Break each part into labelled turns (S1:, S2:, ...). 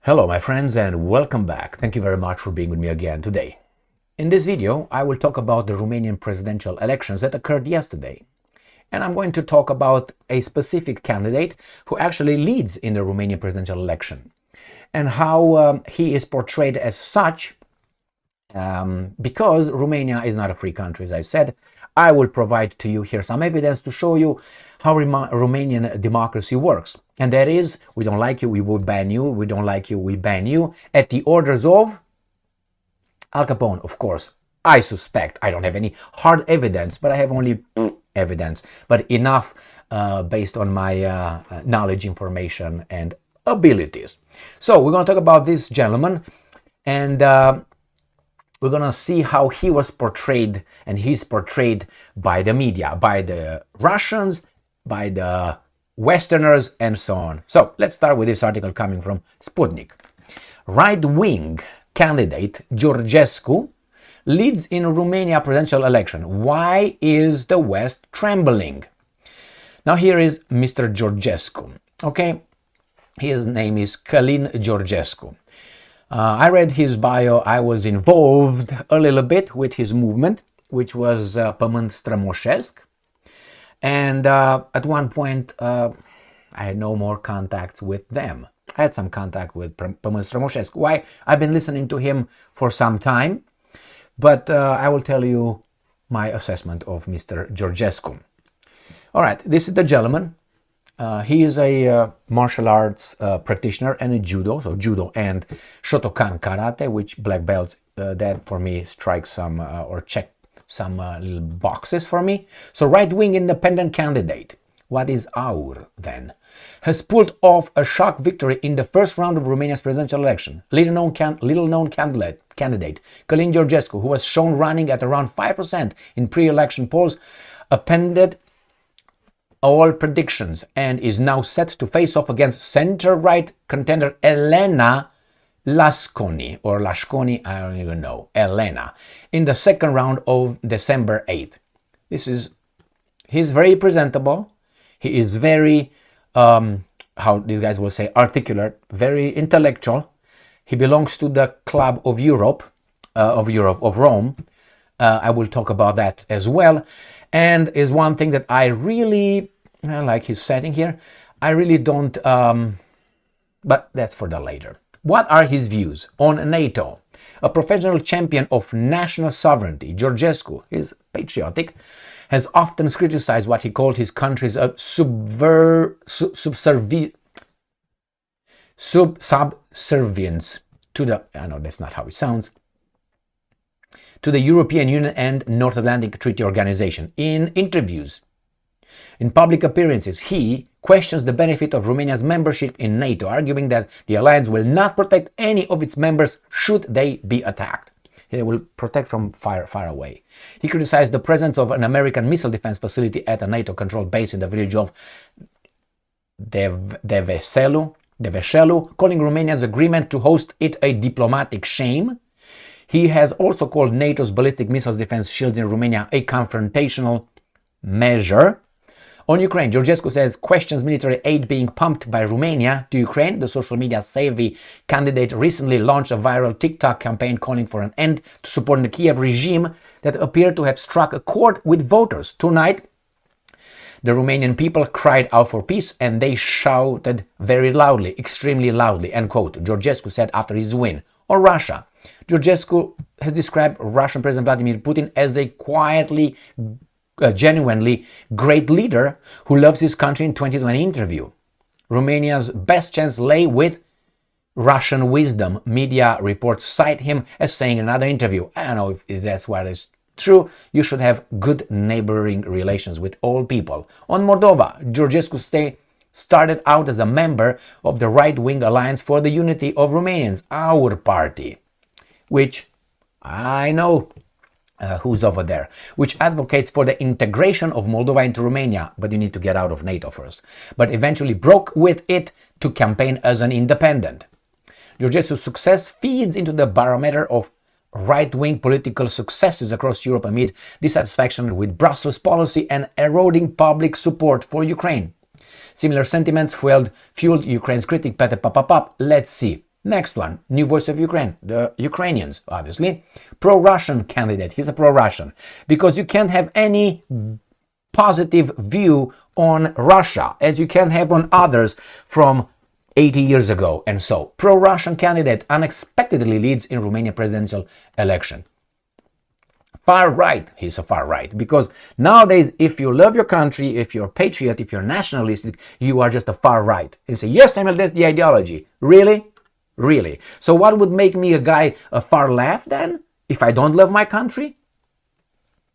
S1: Hello my friends and welcome back. Thank you very much for being with me again today. In this video I will talk about the Romanian presidential elections that occurred yesterday. And I'm going to talk about a specific candidate who actually leads in the Romanian presidential election and how he is portrayed as such because Romania is not a free country, as I said. I will provide to you here some evidence to show you how Romanian democracy works. And that is, we don't like you, we will ban you. We don't like you, we ban you. At the orders of Al Capone, of course. I suspect. I don't have any hard evidence, but I have only evidence. But enough based on my knowledge, information, and abilities. So we're going to talk about this gentleman. And we're going to see how he was portrayed, and he's portrayed by the media, by the Russians, by the Westerners, and so on. So let's start with this article coming from Sputnik. Right-wing candidate Georgescu leads in Romania presidential election. Why is the West trembling? Now here is Mr. Georgescu. Okay, his name is Călin Georgescu. I read his bio. I was involved a little bit with his movement, which was Pământ Strămoșesc. And at one point, I had no more contacts with them. I had some contact with Pământ Strămoșesc. Why? I've been listening to him for some time, but I will tell you my assessment of Mr. Georgescu. All right, this is the gentleman. He is a martial arts practitioner and a judo, so judo and Shotokan karate, which black belts, that for me strikes some or check some little boxes for me. So right-wing independent candidate, what is AUR then, has pulled off a shock victory in the first round of Romania's presidential election. Little-known candidate Călin Georgescu, who was shown running at around 5% in pre-election polls, appended all predictions and is now set to face off against center-right contender Elena Lasconi, or Lasconi, I don't even know, Elena, in the second round of December 8th. He's very presentable. He is very, how these guys will say, articulate, very intellectual. He belongs to the Club of Europe, of Rome. I will talk about that as well. And is one thing that I really like his setting here. I really don't, but that's for the later. What are his views on NATO? A professional champion of national sovereignty, Georgescu is patriotic, has often criticized what he called his country's subservience to the, I know that's not how it sounds, to the European Union and North Atlantic Treaty Organization. In interviews, in public appearances, he questions the benefit of Romania's membership in NATO, arguing that the alliance will not protect any of its members should they be attacked. They will protect from far away. He criticized the presence of an American missile defense facility at a NATO-controlled base in the village of Deveselu, calling Romania's agreement to host it a diplomatic shame. He has also called NATO's ballistic missiles defense shields in Romania a confrontational measure. On Ukraine, Georgescu says questions military aid being pumped by Romania to Ukraine. The social media savvy candidate recently launched a viral TikTok campaign calling for an end to supporting the Kiev regime that appeared to have struck a chord with voters. Tonight, the Romanian people cried out for peace and they shouted very loudly, extremely loudly, end quote, Georgescu said after his win. On Russia, Georgescu has described Russian President Vladimir Putin as a quietly, genuinely great leader who loves his country in 2020 interview. Romania's best chance lay with Russian wisdom. Media reports cite him as saying in another interview, I don't know if that's what is true, you should have good neighboring relations with all people. On Moldova, Georgescu started out as a member of the right-wing Alliance for the Unity of Romanians, our party, which I know who's over there, which advocates for the integration of Moldova into Romania, but you need to get out of NATO first, but eventually broke with it to campaign as an independent. Georgescu's success feeds into the barometer of right-wing political successes across Europe amid dissatisfaction with Brussels policy and eroding public support for Ukraine. Similar sentiments fueled Ukraine's critic Pete Papapap. Let's see. Next one, New Voice of Ukraine, the Ukrainians, obviously. Pro-Russian candidate, he's a pro-Russian. Because you can't have any positive view on Russia, as you can have on others from 80 years ago. And so, pro-Russian candidate unexpectedly leads in Romanian presidential election. Far right, he's a far right, because nowadays, if you love your country, if you're a patriot, if you're nationalistic, you are just a far right. You say, yes, Samuel, that's the ideology. Really? Really? So what would make me a guy a far left then, if I don't love my country?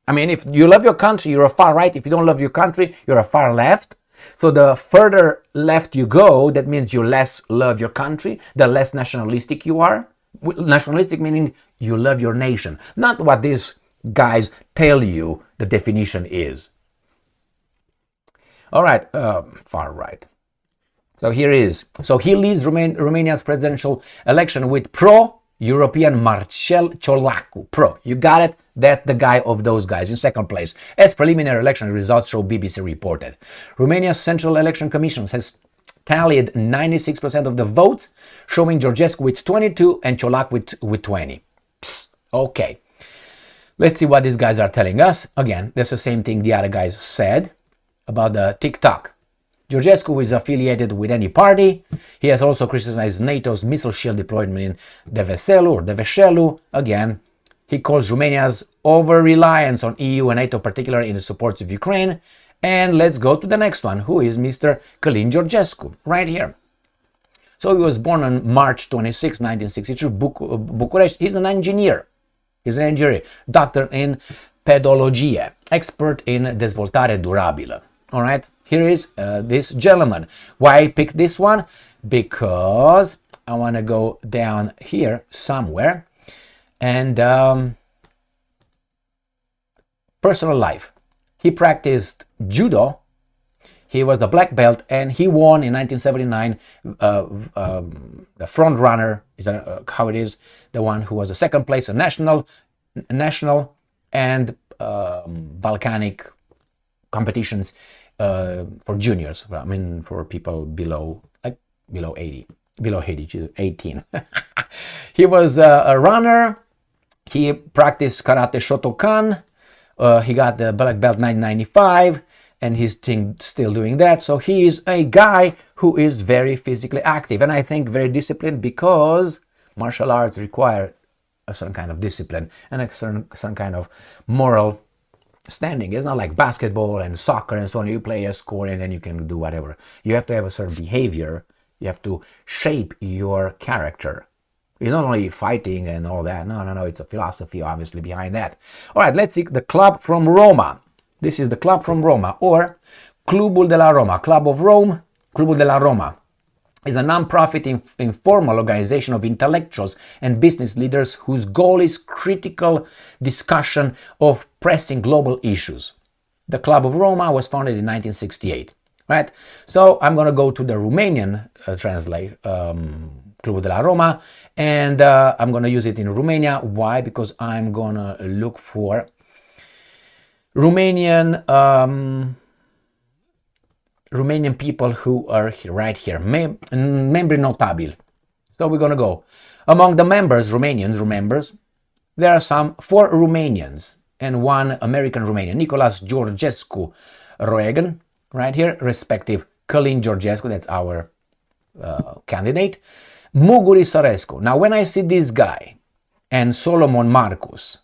S1: I mean, if you love your country, you're a far right. If you don't love your country, you're a far left. So the further left you go, that means you less love your country, the less nationalistic you are. Nationalistic meaning you love your nation, not what these guys tell you the definition is. All right, far right. So here is. So he leads Romania's presidential election with pro-European Marcel Ciolacu. Pro, you got it? That's the guy of those guys in second place. As preliminary election results show, BBC reported. Romania's Central Election Commission has tallied 96% of the votes, showing Georgescu with 22 and Ciolacu with 20. Psst, okay. Let's see what these guys are telling us. Again, that's the same thing the other guys said about the TikTok. Georgescu is affiliated with any party. He has also criticized NATO's missile shield deployment in Deveshelu. Again, he calls Romania's over-reliance on EU and NATO, particularly in the support of Ukraine. And let's go to the next one, who is Mr. Călin Georgescu, right here. So he was born on March 26, 1962, Bucharest. He's an engineer. He's an engineer, doctor in pedologie, expert in dezvoltare durabilă. All right, here is this gentleman. Why I picked this one? Because I want to go down here somewhere. And personal life. He practiced judo. He was the black belt, and he won in 1979. The front runner is how it is. The one who was the second place, a national, and Balkanic competitions for juniors. I mean, for people below 80, which is 18. He was a runner. He practiced karate Shotokan. He got the black belt 1995. And he's still doing that. So he is a guy who is very physically active, and I think very disciplined, because martial arts require a certain kind of discipline and a certain kind of moral standing. It's not like basketball and soccer and so on. You play a score and then you can do whatever. You have to have a certain behavior. You have to shape your character. It's not only fighting and all that. No. It's a philosophy, obviously, behind that. All right, let's see the club from Roma. This is the Club from Roma, or Clubul de la Roma. Club of Rome, Clubul de la Roma, is a non-profit informal organization of intellectuals and business leaders whose goal is critical discussion of pressing global issues. The Club of Roma was founded in 1968, right? So I'm going to go to the Romanian Clubul de la Roma, and I'm going to use it in Romania. Why? Because I'm going to look for Romanian people who are right here, membri notabili. So we're gonna go among the members, Romanians. There are 4 Romanians and 1 American Romanian. Nicolas Georgescu Roegen, right here, respective Călin Georgescu, that's our candidate. Muguri Sărescu. Now, when I see this guy and Solomon Marcus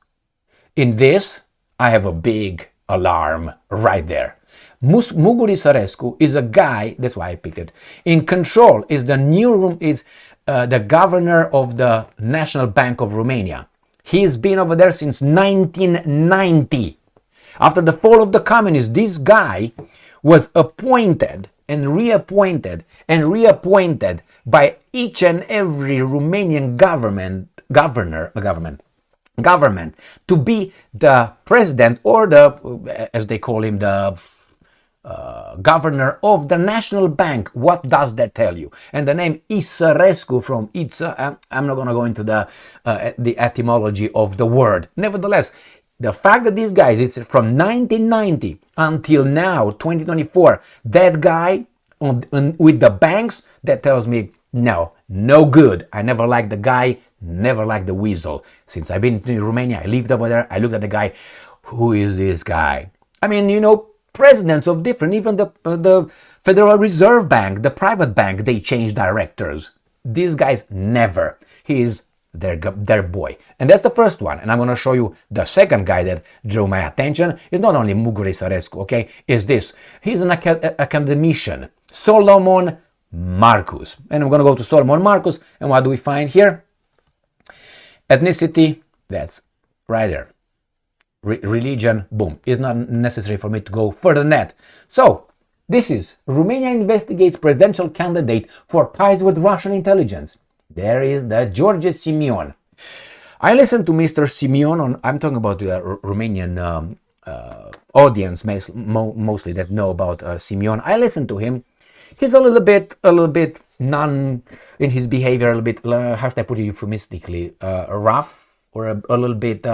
S1: in this, I have a big alarm right there. Muguri Sărescu is a guy, that's why I picked it, in control, is the governor of the National Bank of Romania. He's been over there since 1990. After the fall of the communists, this guy was appointed and reappointed by each and every Romanian government to be the president, or the, as they call him, the governor of the National Bank. What does that tell you? And the name Isărescu from Iță, I'm not going to go into the etymology of the word. Nevertheless, the fact that these guys, it's from 1990 until now, 2024, that guy with the banks, that tells me, no, no good. I never liked the guy, never liked the weasel. Since I've been in Romania, I lived over there, I looked at the guy. Who is this guy? I mean, you know, presidents of different, even the Federal Reserve Bank, the private bank, they change directors. These guys never. He is their boy. And that's the first one. And I'm going to show you the second guy that drew my attention. It's not only Mugure Sărescu, okay? Is this. He's an academician, Solomon Marcus. And I'm going to go to Solomon Marcus. And what do we find here? Ethnicity, that's right there. Religion, boom. It's not necessary for me to go further than that. So, this is Romania investigates presidential candidate for ties with Russian intelligence. There is the George Simeon. I listened to Mr. Simeon on, I'm talking about the Romanian audience mostly that know about Simeon. I listened to him. He's a little bit non in his behavior, a little bit, how should I put it euphemistically, rough or a little bit,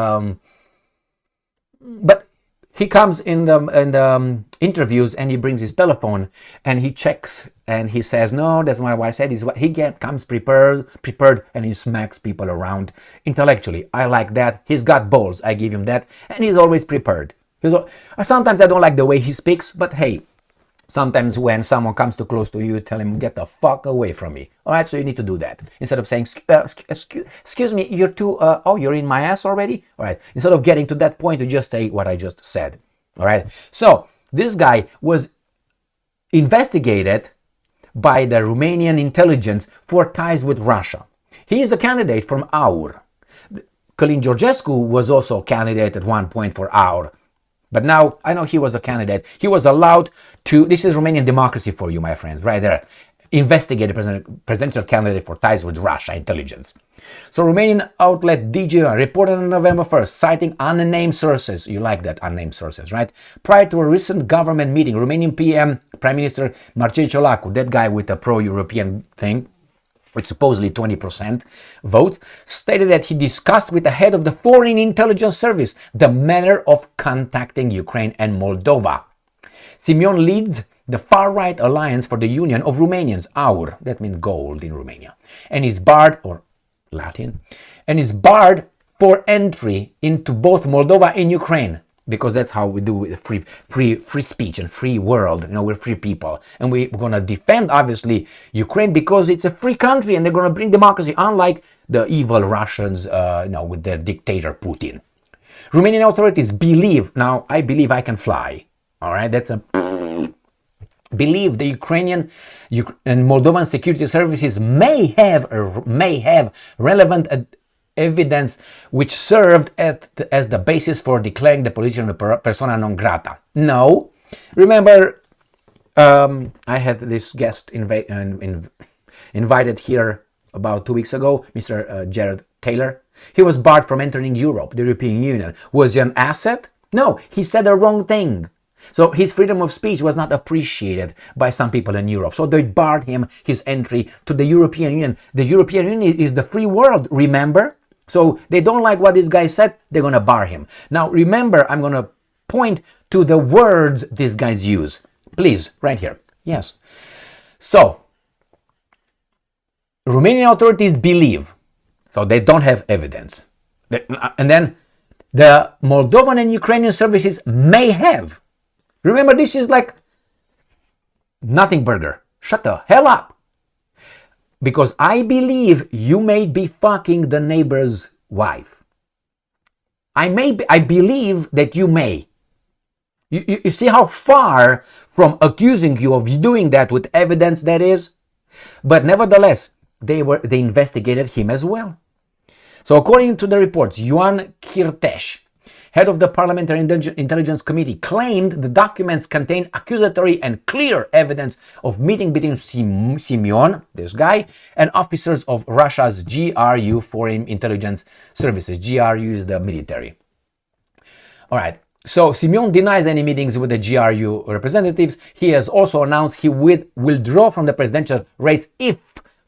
S1: but he comes in the interviews and he brings his telephone and he checks and he says, no, that's not what I said. He comes prepared and he smacks people around intellectually. I like that. He's got balls. I give him that. And he's always prepared. Sometimes I don't like the way he speaks, but hey, sometimes when someone comes too close to you, tell him, get the fuck away from me. All right, so you need to do that. Instead of saying, excuse me, you're too, you're in my ass already? All right, instead of getting to that point, you just say what I just said. All right, so this guy was investigated by the Romanian intelligence for ties with Russia. He is a candidate from AUR. Călin Georgescu was also a candidate at one point for AUR. But now, I know he was a candidate. He was allowed to, this is Romanian democracy for you, my friends, right there. Investigate the presidential candidate for ties with Russia intelligence. So Romanian outlet DGR reported on November 1st, citing unnamed sources. You like that, unnamed sources, right? Prior to a recent government meeting, Romanian PM, Prime Minister Marcel Ciolacu, that guy with a pro-European thing, with supposedly 20% votes, stated that he discussed with the head of the Foreign Intelligence Service the manner of contacting Ukraine and Moldova. Simeon leads the far-right alliance for the Union of Romanians, AUR, that means gold in Romania, and is barred, or Latin, and is barred for entry into both Moldova and Ukraine. Because that's how we do with free speech and free world. You know, we're free people. And we're going to defend, obviously, Ukraine because it's a free country and they're going to bring democracy, unlike the evil Russians, with their dictator Putin. Romanian authorities believe, now I believe I can fly. All right, that's a... believe the Ukrainian and Moldovan security services may have relevant evidence which served as the basis for declaring the politician persona non grata. No. Remember, I had this guest invited here about 2 weeks ago, Mr. Jared Taylor. He was barred from entering Europe, the European Union. Was he an asset? No, he said the wrong thing. So his freedom of speech was not appreciated by some people in Europe. So they barred him his entry to the European Union. The European Union is the free world, remember? So they don't like what this guy said, they're going to bar him. Now remember, I'm going to point to the words these guys use. Please, right here. Yes. So, Romanian authorities believe, so they don't have evidence. And then the Moldovan and Ukrainian services may have. Remember, this is like nothing burger. Shut the hell up. Because I believe you may be fucking the neighbor's wife. I believe that you may. You see how far from accusing you of doing that with evidence that is? But nevertheless, they investigated him as well. So according to the reports, Ioan Chirteș, head of the Parliamentary Intelligence Committee, claimed the documents contain accusatory and clear evidence of meeting between Simeon, this guy, and officers of Russia's GRU, Foreign Intelligence Services. GRU is the military. All right. So Simeon denies any meetings with the GRU representatives. He has also announced he will withdraw from the presidential race if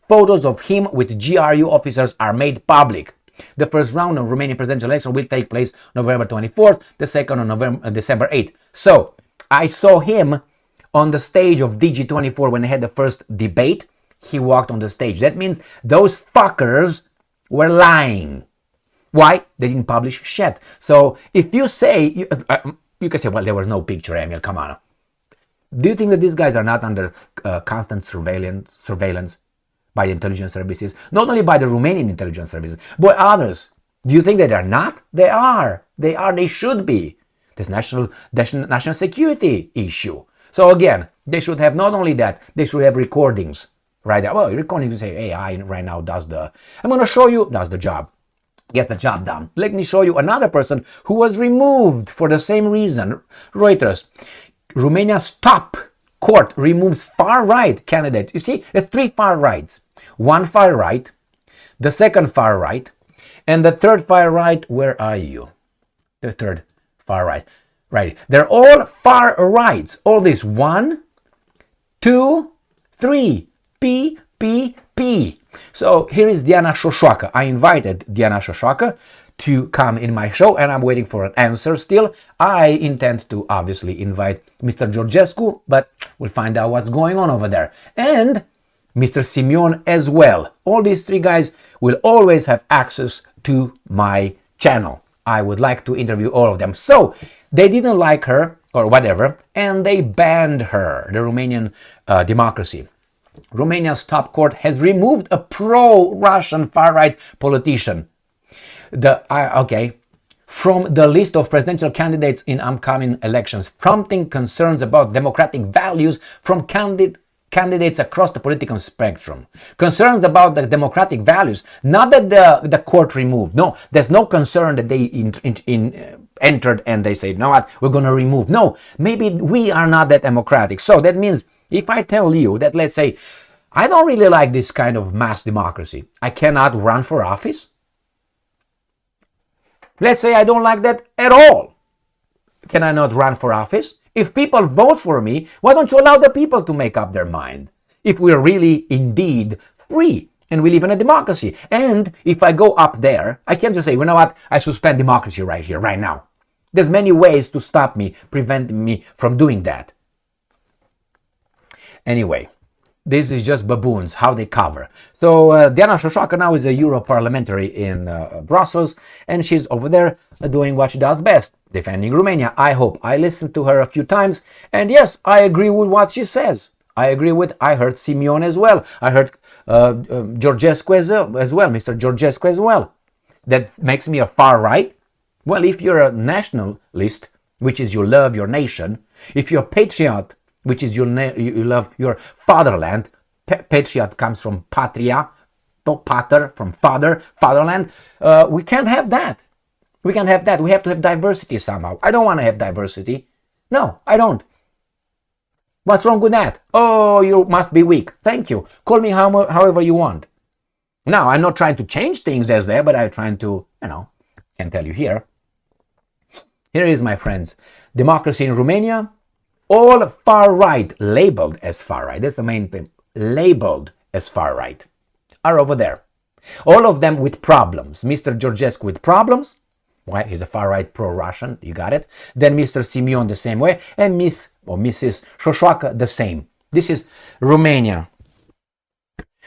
S1: photos of him with GRU officers are made public. The first round of Romanian presidential election will take place November 24th, the second on December 8th. So, I saw him on the stage of DG24 when they had the first debate. he walked on the stage. That means those fuckers were lying. Why? They didn't publish shit. So if you say, you can say, well, there was no picture, Emil, come on. Do you think that these guys are not under constant surveillance by the intelligence services? Not only by the Romanian intelligence services, but others. Do you think that they're not? They are. They are. They should be. This national security issue. So again, they should have not only that, they should have recordings right there. Well, recordings, you say, AI right now does the, I'm going to show you, does the job. Gets the job done. Let me show you another person who was removed for the same reason. Reuters. Romania's top court removes far-right candidate. You see, there's 3 far-rights. One far-right, the second far-right, and the third far-right. Where are you? The third far-right. Right. They're all far-rights. All this 1, 2, 3. P, P, P. So here is Diana Șoșoacă. I invited Diana Șoșoacă to come in my show, and I'm waiting for an answer still. I intend to obviously invite Mr. Georgescu, but we'll find out what's going on over there. And Mr. Simion as well. All these 3 guys will always have access to my channel. I would like to interview all of them. So they didn't like her or whatever, and they banned her, the Romanian democracy. Romania's top court has removed a pro-Russian far-right politician from the list of presidential candidates in upcoming elections, prompting concerns about democratic values from candidates across the political spectrum. Concerns about the democratic values, not that the court removed. No, there's no concern that they entered and they say, no, what, we're going to remove. No, maybe we are not that democratic. So that means if I tell you that, let's say, I don't really like this kind of mass democracy, I cannot run for office. Let's say I don't like that at all. Can I not run for office? If people vote for me, why don't you allow the people to make up their mind? If we're really indeed free and we live in a democracy. And if I go up there, I can't just say, you know what, I suspend democracy right here, right now. There's many ways to stop me, prevent me from doing that. Anyway, this is just baboons, how they cover. So Diana Șoșoacă now is a Europarliamentary in Brussels, and she's over there doing what she does best, defending Romania. I hope. I listened to her a few times, and yes, I agree with what she says. I heard Simion as well. I heard Georgescu as well, Mr. Georgescu as well. That makes me a far right? Well, if you're a nationalist, which is you love your nation, if you're a patriot, which is you love your fatherland. Patriot comes from patria, pater, from father, fatherland. We can't have that. We can't have that. We have to have diversity somehow. I don't want to have diversity. No, I don't. What's wrong with that? Oh, you must be weak. Thank you. Call me however you want. Now, I'm not trying to change things as there, but I'm trying to, can tell you here. Here is, my friends, democracy in Romania. All far-right, labeled as far-right, that's the main thing, labeled as far-right, are over there. All of them with problems. Mr. Georgescu with problems. Why? He's a far-right pro-Russian, you got it. Then Mr. Simion the same way, and Mrs. Șoșoacă the same. This is Romania.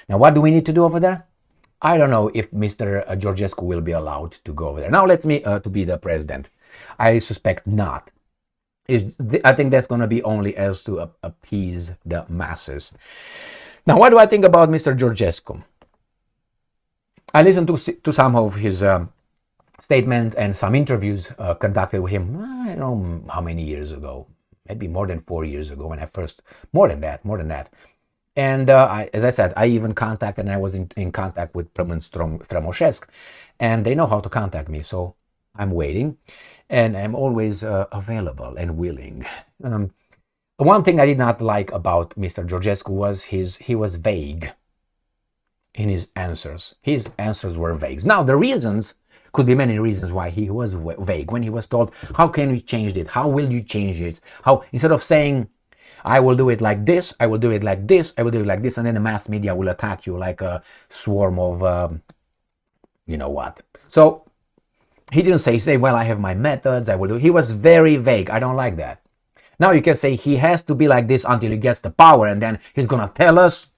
S1: Now, what do we need to do over there? I don't know if Mr. Georgescu will be allowed to go over there. Now, let me to be the president. I suspect not. I think that's going to be only as to appease the masses. Now, what do I think about Mr. Georgescu? I listened to some of his statements and some interviews conducted with him, I don't know how many years ago, maybe more than 4 years ago when I first, more than that. And as I said, I even contacted, and I was in contact with Prămân Strămoșesc, and they know how to contact me, so I'm waiting. And I'm always available and willing. One thing I did not like about Mr. Georgescu was he was vague in his answers. His answers were vague. Now, the reasons could be many reasons why he was vague. When he was told, how can we change it? How will you change it? How, instead of saying, I will do it like this, I will do it like this, I will do it like this, and then the mass media will attack you like a swarm of, you know what. So, he didn't say, well, I have my methods, I will do it. He was very vague. I don't like that. Now you can say he has to be like this until he gets the power, and then he's going to tell us.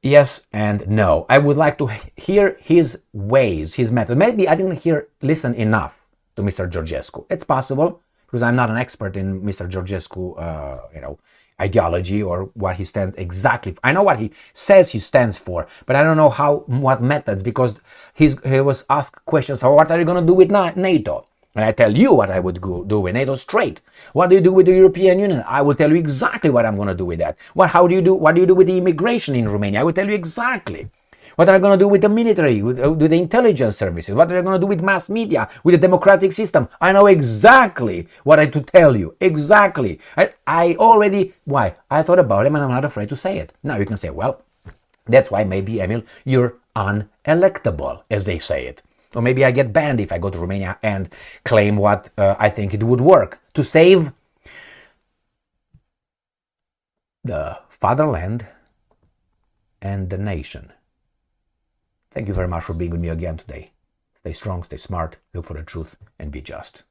S1: yes and no. I would like to hear his ways, his method. Maybe I didn't listen enough to Mr. Georgescu. It's possible, because I'm not an expert in Mr. Georgescu, ideology or what he stands exactly for. I know what he says he stands for, but I don't know what methods, because he was asked questions, so what are you going to do with NATO? And I tell you what I would do with NATO straight. What do you do with the European Union? I will tell you exactly what I'm going to do with that. What do you do with the immigration in Romania? I will tell you exactly. What are they going to do with the military, with the intelligence services? What are they going to do with mass media, with the democratic system? I know exactly what I to tell you. Exactly. I already, why? I thought about it and I'm not afraid to say it. Now you can say, well, that's why maybe, Emil, you're unelectable, as they say it. Or maybe I get banned if I go to Romania and claim what I think it would work to save the fatherland and the nation. Thank you very much for being with me again today. Stay strong, stay smart, look for the truth, and be just.